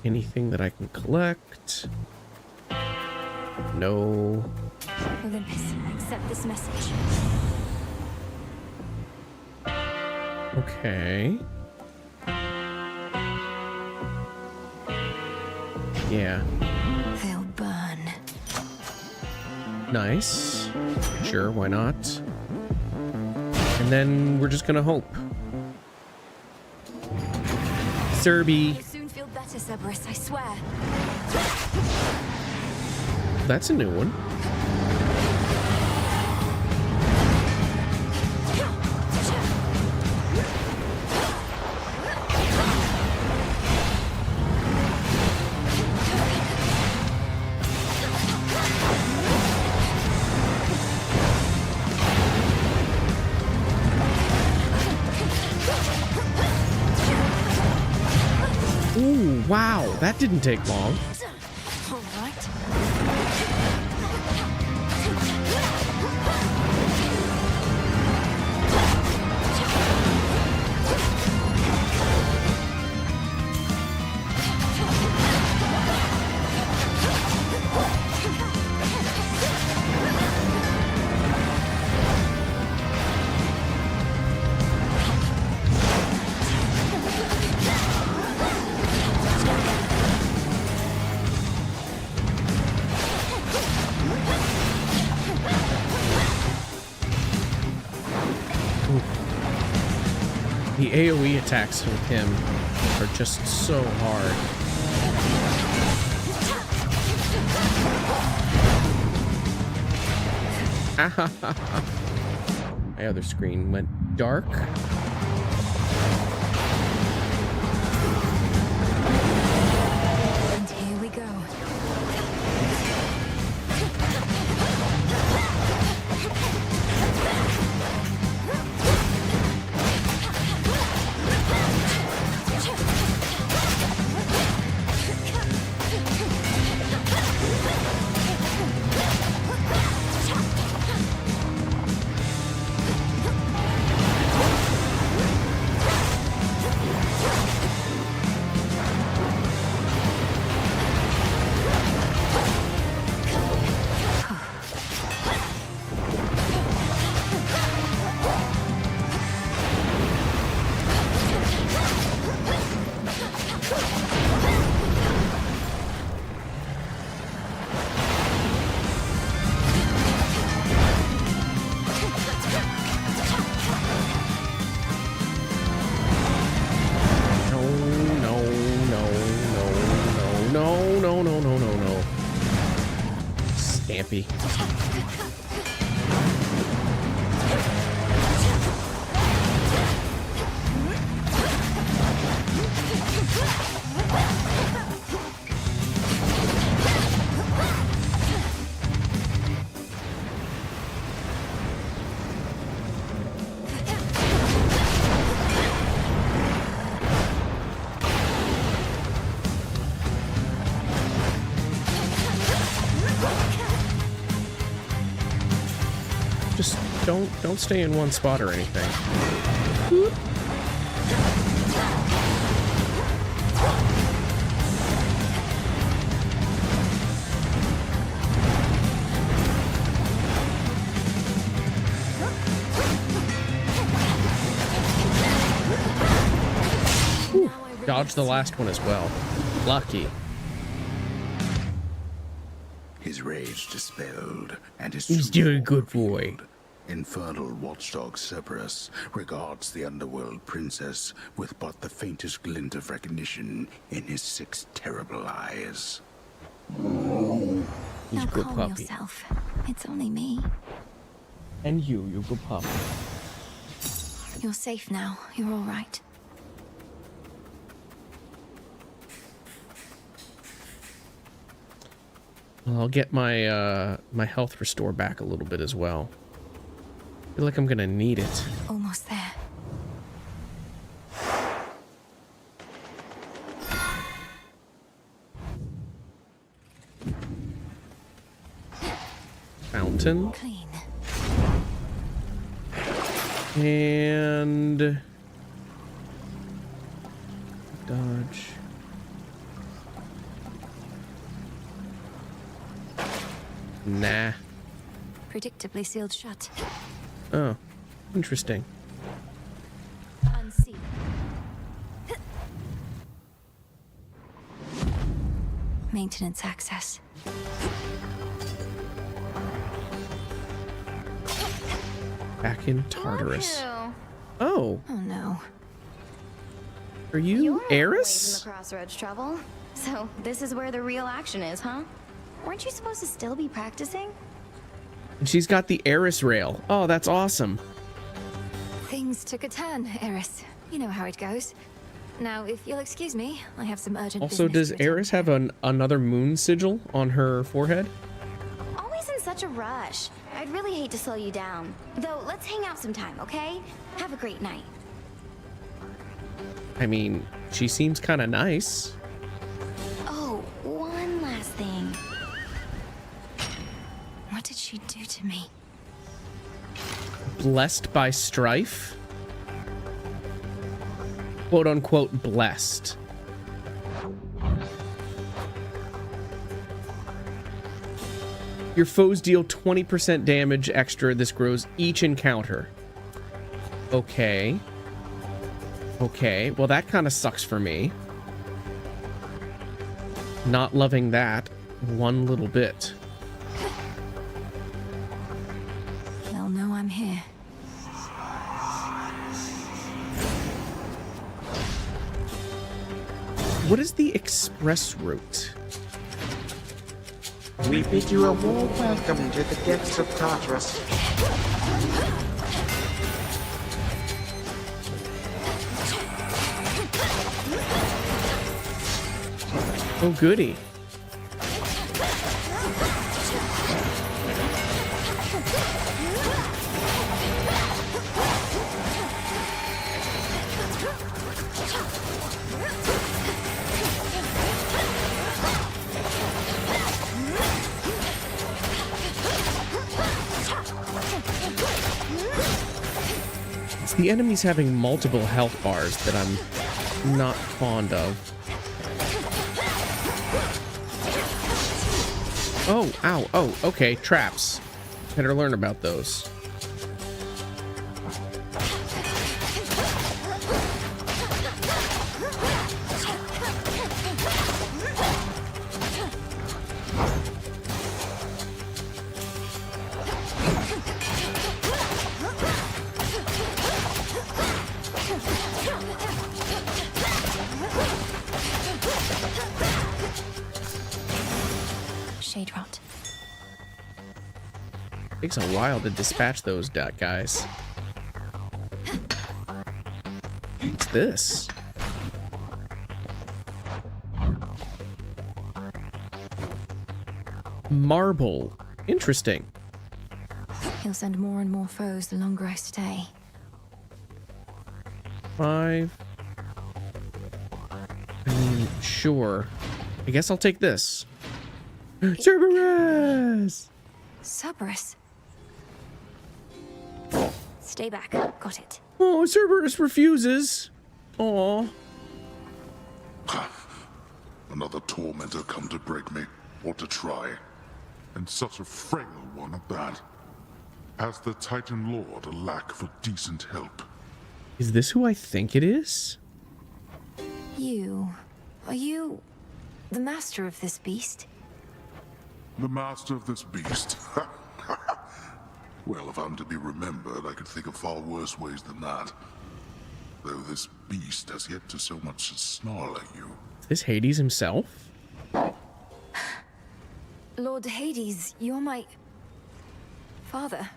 anything that I can collect? No. Olympus, accept this message. Okay. Yeah. They'll burn. Nice. Sure, why not? And then we're just gonna hope. Serby. You'll soon feel better, Cerberus, I swear. That's a new one. Ooh, wow, that didn't take long. All right. The AoE attacks with him are just so hard. My other screen went dark. And here we go. No. Stampy. Just don't stay in one spot or anything. Whew. Dodged the last one as well. Lucky. His rage dispelled, and his He's true doing form good, boy. revealed. Infernal watchdog Cerberus regards the underworld princess with but the faintest glint of recognition in his 6 terrible eyes. He's Now a good calm puppy. yourself. It's only me. And you good puppy. You're safe now. You're all right. Well, I'll get my my health restore back a little bit as well. I feel like I'm gonna need it. Almost there. Fountain. Clean. And dodge. Nah. Predictably sealed shut. Oh, interesting. Unsealed. Maintenance access. Back in Tartarus. Oh, Oh no. are you Eris? From the crossroads trouble. So this is where the real action is, huh? Weren't you supposed to still be practicing? And she's got the Eris rail. Oh, that's awesome. Things took a turn, Eris. You know how it goes. Now, if you'll excuse me, I have some urgent Also, business does to attend Eris to. have another moon sigil on her forehead? Always in such a rush. I'd really hate to slow you down. Though, let's hang out sometime, okay? Have a great night. I mean, she seems kind of nice. Oh, one last thing. What did she do to me? Blessed by strife? Quote unquote blessed. Your foes deal 20% damage extra. This grows each encounter. Okay. Okay, well that kind of sucks for me. Not loving that one little bit. They'll know I'm here. What is the express route? We bid you a warm welcome to the depths of Tartarus. Oh, goody. It's the enemies having multiple health bars that I'm not fond of. Oh, ow, oh, okay, traps. Better learn about those. Shade rot. Takes a while to dispatch those guys. What's this? Marble. Interesting. He'll send more and more foes the longer I stay. 5. I mean, sure. I guess I'll take this. Cerberus! Cerberus. Stay back. Got it. Oh, Cerberus refuses. Aw. Another tormentor come to break me, or to try. And such a frail one at that. Has the Titan Lord a lack for decent help? Is this who I think it is? You. Are you the master of this beast? The master of this beast? Well, if I'm to be remembered, I could think of far worse ways than that. Though this beast has yet to so much as snarl at you. Is this Hades himself? Lord Hades, you're my father.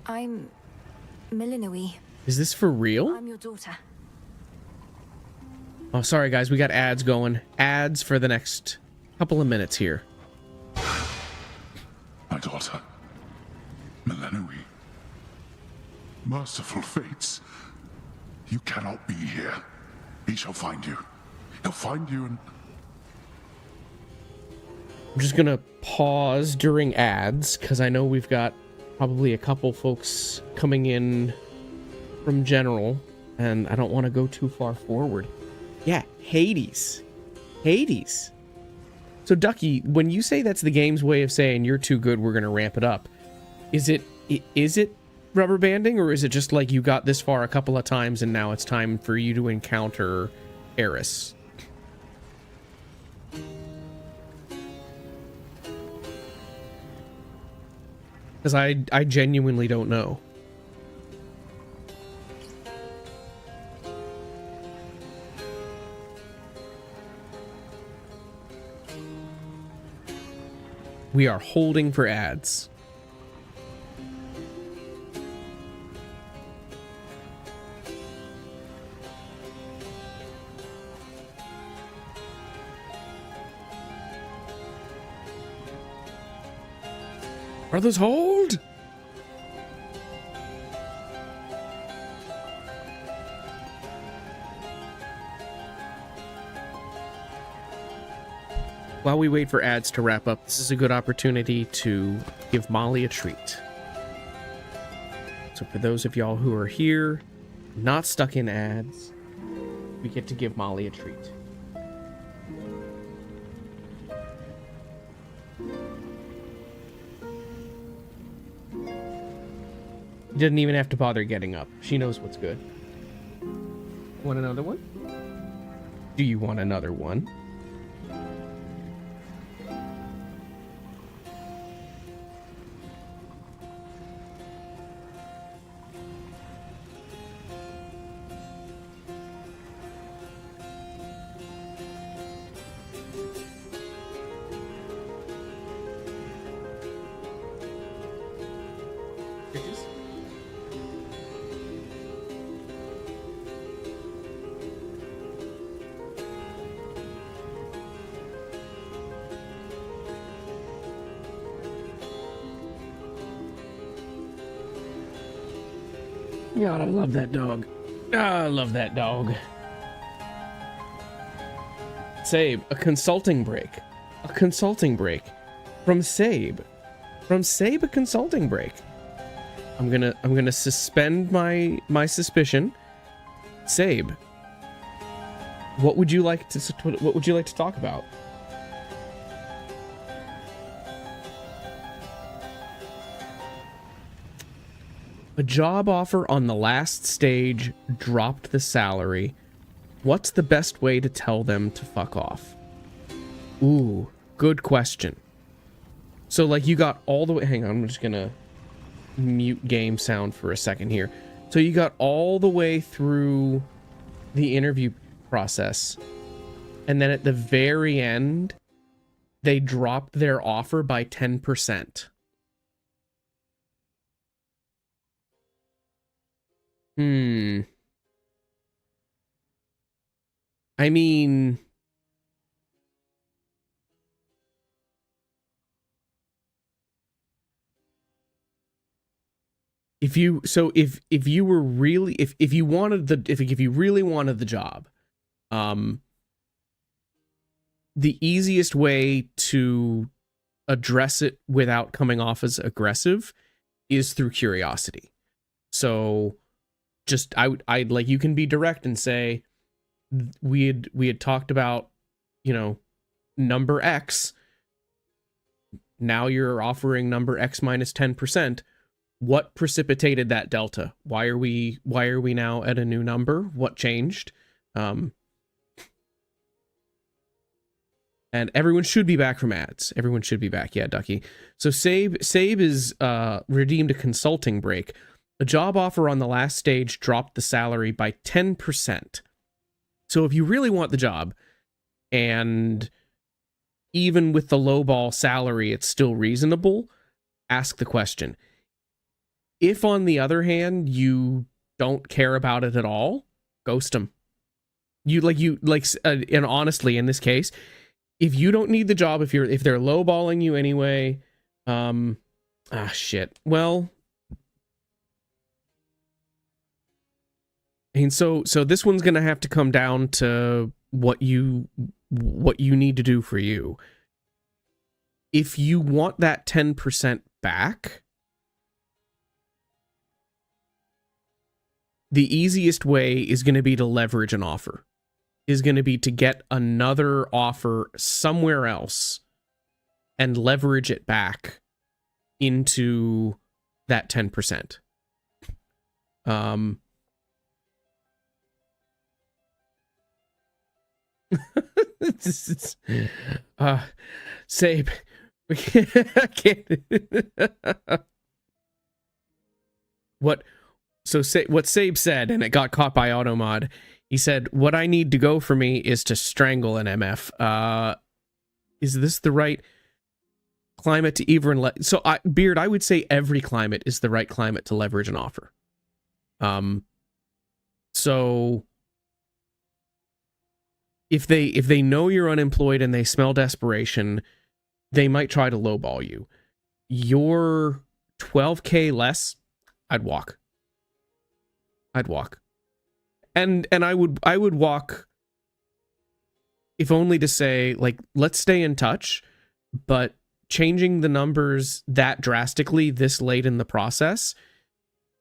I'm Milinoe. Is this for real? I'm your daughter. Oh, sorry guys, we got ads going. Ads for the next couple of minutes here. My daughter, Milinoe. Merciful fates. You cannot be here. He shall find you. He'll find you and... I'm just gonna pause during ads because I know we've got probably a couple folks coming in from general and I don't want to go too far forward. Yeah, Hades. Hades. So Ducky, when you say that's the game's way of saying you're too good, we're gonna ramp it up, is it rubber banding, or is it just like you got this far a couple of times and now it's time for you to encounter Eris? Because I genuinely don't know. We are holding for ads. Brothers, hold! While we wait for ads to wrap up, this is a good opportunity to give Molly a treat. So for those of y'all who are here, not stuck in ads, we get to give Molly a treat. You didn't even have to bother getting up. She knows what's good. Want another one? Do you want another one? God, I love that dog. I love that dog. Sabe, a consulting break. A consulting break. From Sabe. From Sabe, a consulting break. I'm gonna suspend my suspicion. Sabe, what would you like to talk about? A job offer on the last stage dropped the salary. What's the best way to tell them to fuck off? Ooh, good question. So, like, you got all the way... Hang on, I'm just gonna mute game sound for a second here. So you got all the way through the interview process, and then at the very end, they dropped their offer by 10%. I mean, if you were really if you really wanted the job, the easiest way to address it without coming off as aggressive is through curiosity. So just I'd like, you can be direct and say, we had talked about, you know, number X. Now you're offering number X minus 10%. What precipitated that delta? Why are we now at a new number? What changed? And everyone should be back from ads. Everyone should be back. Yeah, Ducky. So Sabe is redeemed a consulting break. A job offer on the last stage dropped the salary by 10%. So if you really want the job, and even with the lowball salary, it's still reasonable, ask the question. If, on the other hand, you don't care about it at all, ghost them. And honestly, in this case, if you don't need the job, if they're lowballing you anyway, shit. Well, and so this one's gonna have to come down to what you need to do for you. If you want that 10% back, the easiest way is going to be to leverage an offer. is going to be to get another offer somewhere else and leverage it back into that 10%. Sabe, we can't. What Sabe said, and it got caught by Automod. He said, "What I need to go for me is to strangle an MF." Is this the right climate to even so Beard, I would say every climate is the right climate to leverage an offer. So if they know you're unemployed and they smell desperation, they might try to lowball you. You're 12K less, I'd walk. And I would walk, if only to say, like, let's stay in touch, but changing the numbers that drastically this late in the process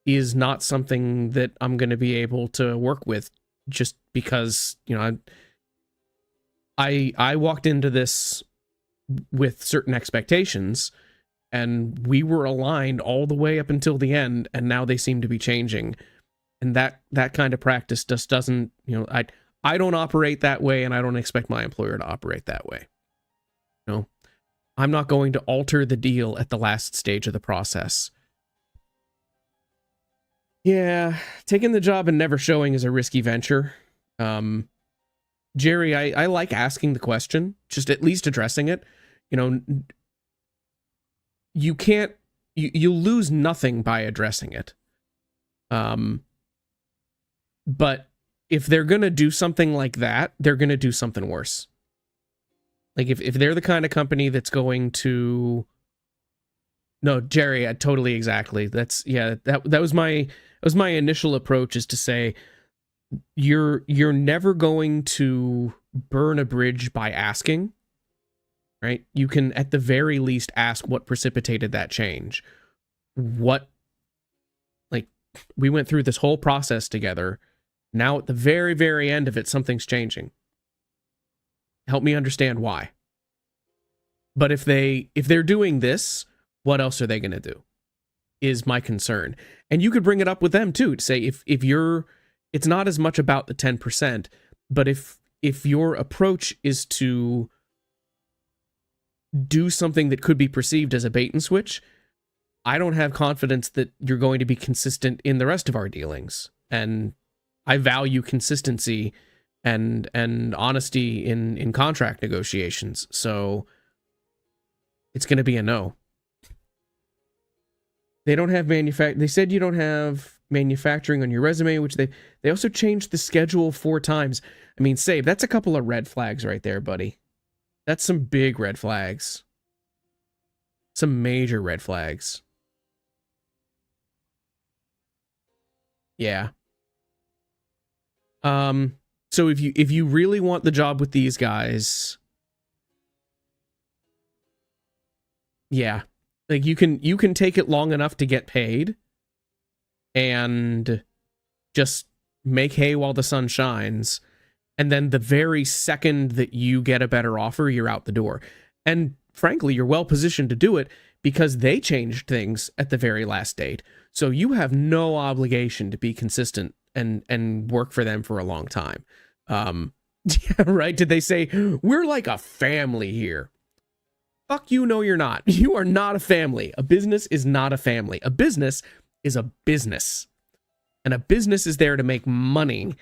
is not something that I'm going to be able to work with, just because, you know, I walked into this with certain expectations, and we were aligned all the way up until the end, and now they seem to be changing. And that kind of practice just doesn't, you know, I don't operate that way, and I don't expect my employer to operate that way. You know, I'm not going to alter the deal at the last stage of the process. Yeah, taking the job and never showing is a risky venture. Jerry, I like asking the question, just at least addressing it. You know, you'll lose nothing by addressing it. But if they're going to do something like that, they're going to do something worse. Like if they're the kind of company that's going to... No, Jerry, totally, exactly. That's, yeah, that was my initial approach, is to say, you're never going to burn a bridge by asking, right? You can at the very least ask what precipitated that change. What, like, we went through this whole process together. Now at the very, very end of it, something's changing. Help me understand why. But if they're doing this, what else are they going to do? Is my concern. And you could bring it up with them too, to say if you're, it's not as much about the 10%, but if your approach is to do something that could be perceived as a bait and switch, I don't have confidence that you're going to be consistent in the rest of our dealings. And I value consistency and honesty in contract negotiations. So it's going to be a no. They don't have They said you don't have manufacturing on your resume, which they also changed the schedule 4 times. I mean, Save, that's a couple of red flags right there, buddy. That's some big red flags. Some major red flags. Yeah. So if you really want the job with these guys, yeah, like you can take it long enough to get paid and just make hay while the sun shines, and then the very second that you get a better offer, you're out the door. And frankly, you're well positioned to do it because they changed things at the very last date. So you have no obligation to be consistent and work for them for a long time. Yeah, right? Did they say, we're like a family here? Fuck you, no you're not. You are not a family. A business is not a family. A business is a business. And a business is there to make money.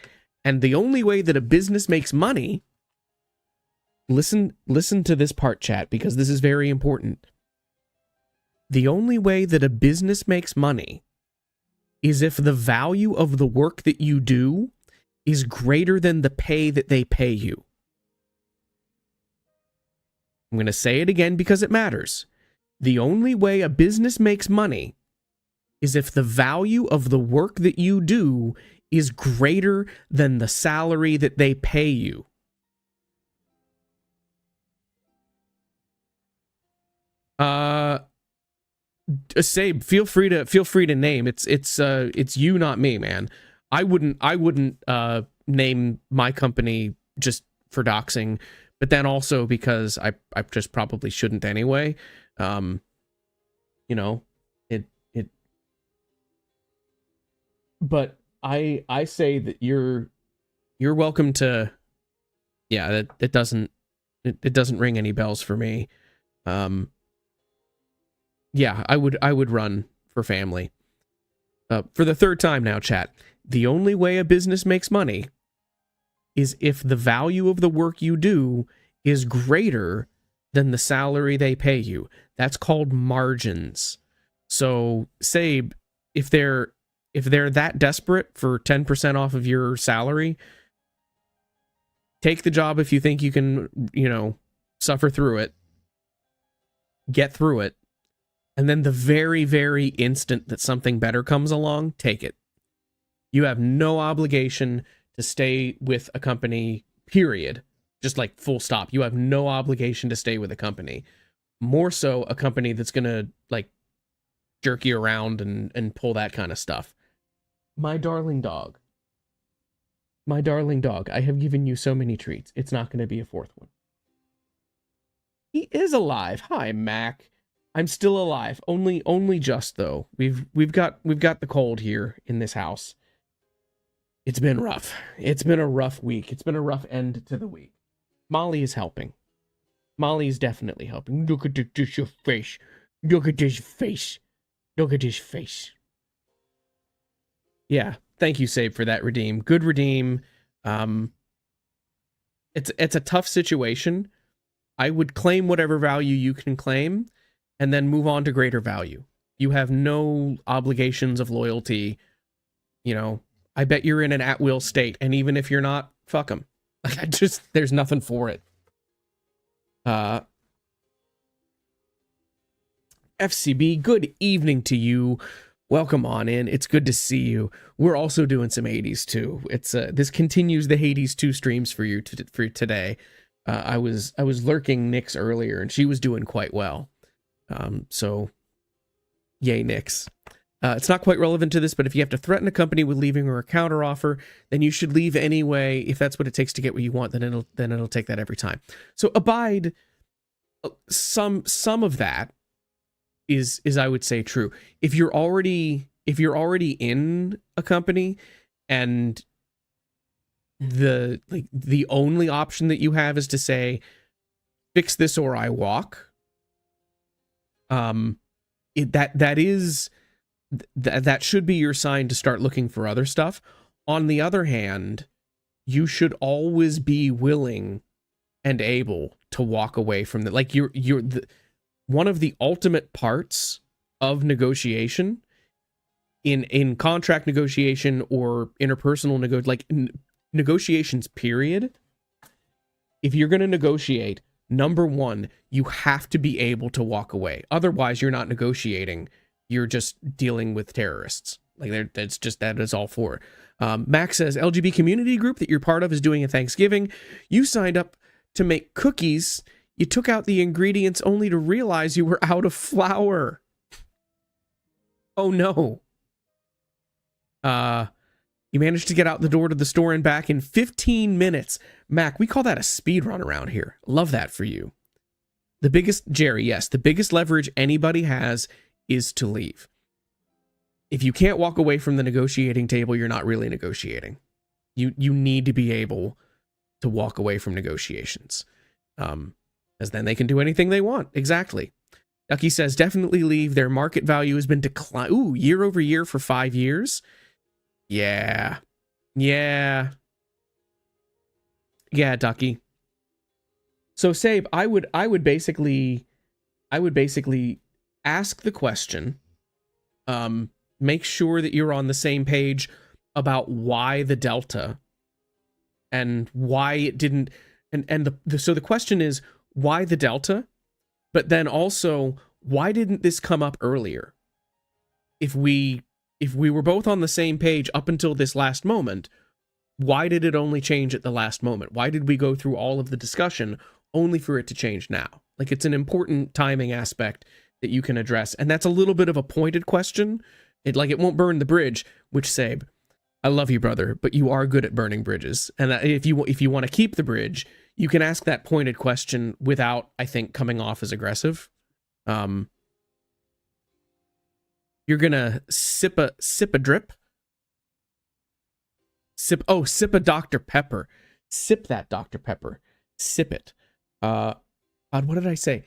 And the only way that a business makes money... Listen to this part, chat, because this is very important. The only way that a business makes money is if the value of the work that you do is greater than the pay that they pay you. I'm going to say it again because it matters. The only way a business makes money is if the value of the work that you do is greater than the salary that they pay you. Say, feel free to name. It's you, not me, man. I wouldn't name my company just for doxing, but then also because I just probably shouldn't anyway. You know, it but I say that you're welcome to, yeah, it doesn't ring any bells for me. Yeah, I would run for family. For the third time now, chat. The only way a business makes money is if the value of the work you do is greater than the salary they pay you. That's called margins. So, say if they're that desperate for 10% off of your salary, take the job if you think you can, you know, suffer through it, get through it, and then the very, very instant that something better comes along, take it. You have no obligation to stay with a company, period. Just like full stop. You have no obligation to stay with a company. More so a company that's going to like jerk you around and pull that kind of stuff. My darling dog. My darling dog, I have given you so many treats. It's not going to be a fourth one. He is alive. Hi, Mac. I'm still alive. Only just though. We've got the cold here in this house. It's been rough. It's been a rough week. It's been a rough end to the week. Molly is helping. Molly is definitely helping. Look at this your face. Look at this face. Look at this face. Yeah, thank you, Sabe, for that redeem. Good redeem. It's a tough situation. I would claim whatever value you can claim, and then move on to greater value. You have no obligations of loyalty. You know, I bet you're in an at-will state, and even if you're not, fuck them. Like, there's nothing for it. FCB, good evening to you. Welcome on in. It's good to see you. We're also doing some Hades 2. It's this continues the Hades 2 streams for you for today. I was lurking Nyx earlier, and she was doing quite well. So, yay, Nyx. It's not quite relevant to this, but if you have to threaten a company with leaving or a counteroffer, then you should leave anyway. If that's what it takes to get what you want, then it'll take that every time. So abide. Some of that is I would say true. If you're already in a company and the only option that you have is to say, fix this or I walk. That should be your sign to start looking for other stuff. On the other hand, you should always be willing and able to walk away from that. Like one of the ultimate parts of negotiation in contract negotiation or interpersonal negotiations, period. If you're going to negotiate, number one, you have to be able to walk away. Otherwise, you're not negotiating. You're just dealing with terrorists. Like that is all for it. Max says, LGB community group that you're part of is doing a Thanksgiving. You signed up to make cookies. You took out the ingredients only to realize you were out of flour. Oh no. You managed to get out the door to the store and back in 15 minutes. Mac, we call that a speed run around here. Love that for you. The biggest leverage anybody has is to leave. If you can't walk away from the negotiating table, you're not really negotiating. You need to be able to walk away from negotiations. As then they can do anything they want. Exactly. Ducky says, definitely leave. Their market value has been declined. Ooh, year over year for 5 years. Yeah, Ducky. So, Sabe, I would basically ask the question. Make sure that you're on the same page about why the delta and why it didn't. So the question is, why the delta? But then also, why didn't this come up earlier? If we were both on the same page up until this last moment, why did it only change at the last moment? Why did we go through all of the discussion only for it to change now? Like, it's an important timing aspect that you can address. And that's a little bit of a pointed question. It won't burn the bridge, which Sabe. I love you, brother, but you are good at burning bridges. And if you want to keep the bridge, you can ask that pointed question without, I think, coming off as aggressive. You're gonna sip a drip. Sip a Dr. Pepper. Sip that Dr. Pepper. Sip it. God, what did I say?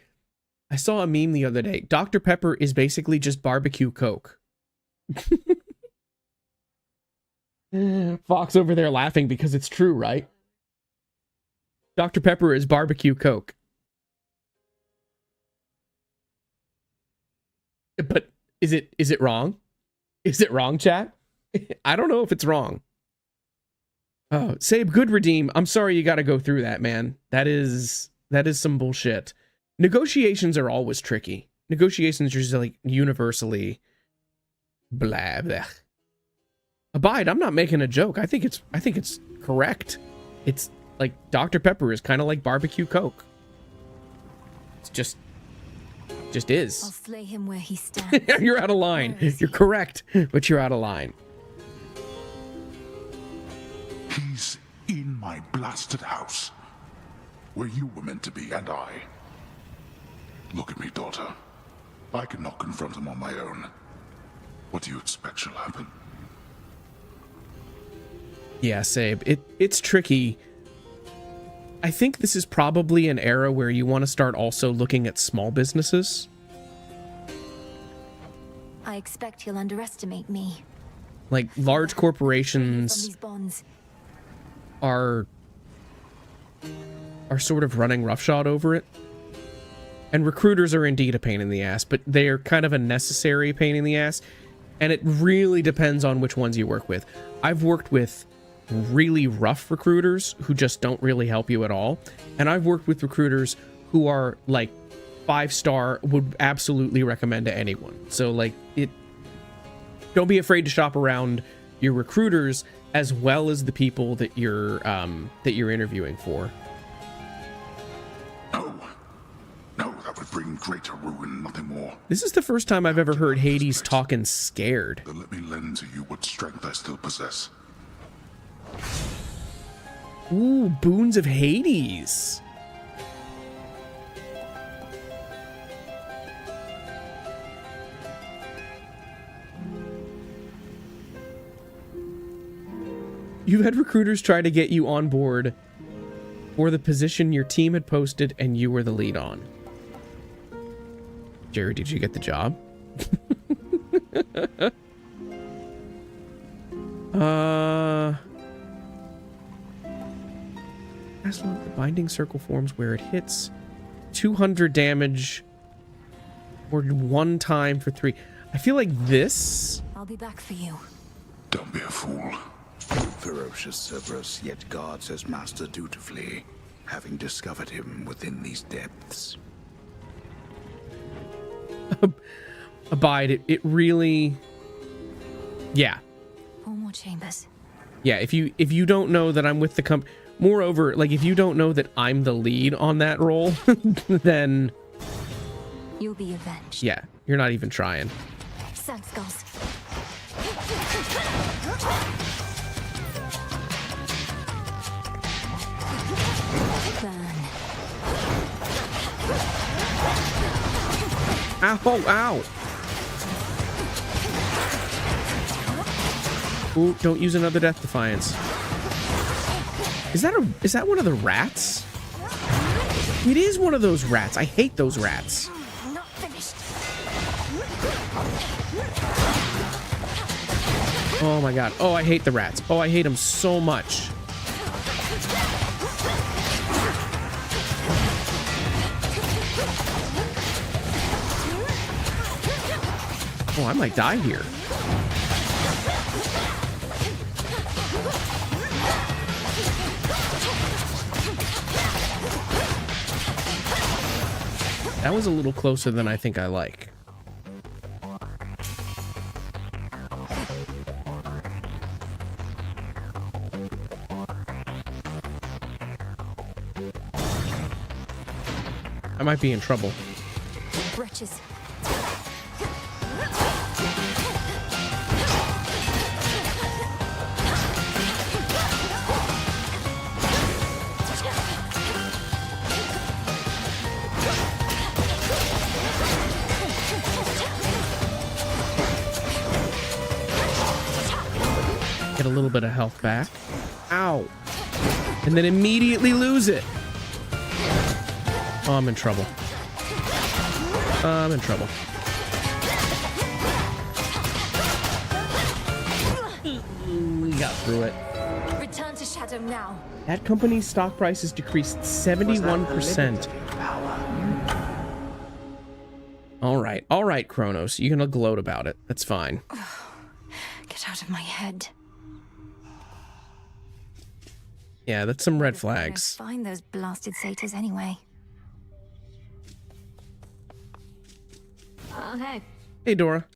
I saw a meme the other day. Dr. Pepper is basically just barbecue Coke. Fox over there laughing because it's true, right? Dr. Pepper is barbecue Coke. But is it wrong? Is it wrong, chat? I don't know if it's wrong. Oh, Sabe, good redeem. I'm sorry you got to go through that, man. That is some bullshit. Negotiations are always tricky. Negotiations are just like universally blah blah. Abide, I'm not making a joke. I think it's correct. It's like Dr. Pepper is kind of like barbecue Coke. It's just is. I'll slay him where he stands. You're out of line. You're correct, but you're out of line. He's in my blasted house, where you were meant to be, and I. Look at me, daughter. I cannot confront him on my own. What do you expect shall happen? Yeah, Sabe, it's tricky. I think this is probably an era where you want to start also looking at small businesses. I expect he'll underestimate me. Like large corporations From these bonds. are sort of running roughshod over it. And recruiters are indeed a pain in the ass, but they're kind of a necessary pain in the ass. And it really depends on which ones you work with. I've worked with really rough recruiters who just don't really help you at all. And I've worked with recruiters who are like 5-star, would absolutely recommend to anyone. So like don't be afraid to shop around your recruiters as well as the people that you're interviewing for. No, that would bring greater ruin, nothing more. This is the first time I've ever heard Hades talking scared. Then let me lend to you what strength I still possess. Ooh, boons of Hades. You've had recruiters try to get you on board for the position your team had posted and you were the lead on. Jerry, did you get the job? As long as the binding circle forms where it hits 200 damage or 1 time for 3. I feel like this. I'll be back for you. Don't be a fool. Ferocious Cerberus yet guards his master dutifully, having discovered him within these depths. Abide, it really. Yeah. 4 more chambers. Yeah, if you don't know that I'm with the company, moreover, like if you don't know that I'm the lead on that role, then You'll be avenged. yeah, you're not even trying. Sand skulls. Burn. Ow, ow. Ooh, don't use another Death Defiance. Is that one of the rats? It is one of those rats. I hate those rats. Not finished. Oh my god. Oh, I hate the rats. Oh, I hate them so much. Oh, I might die here. That was a little closer than I think I like. I might be in trouble. Wretches. get a little bit of health back. Ow. And then immediately lose it. Oh, I'm in trouble. I'm in trouble. We got through it. Return to Shadow now. That company's stock price has decreased 71%. All right, Kronos. You're gonna gloat about it. That's fine. Get out of my head. Yeah, that's some red Where did I flags. find those blasted satyrs anyway. Oh, hey. Hey, Dora.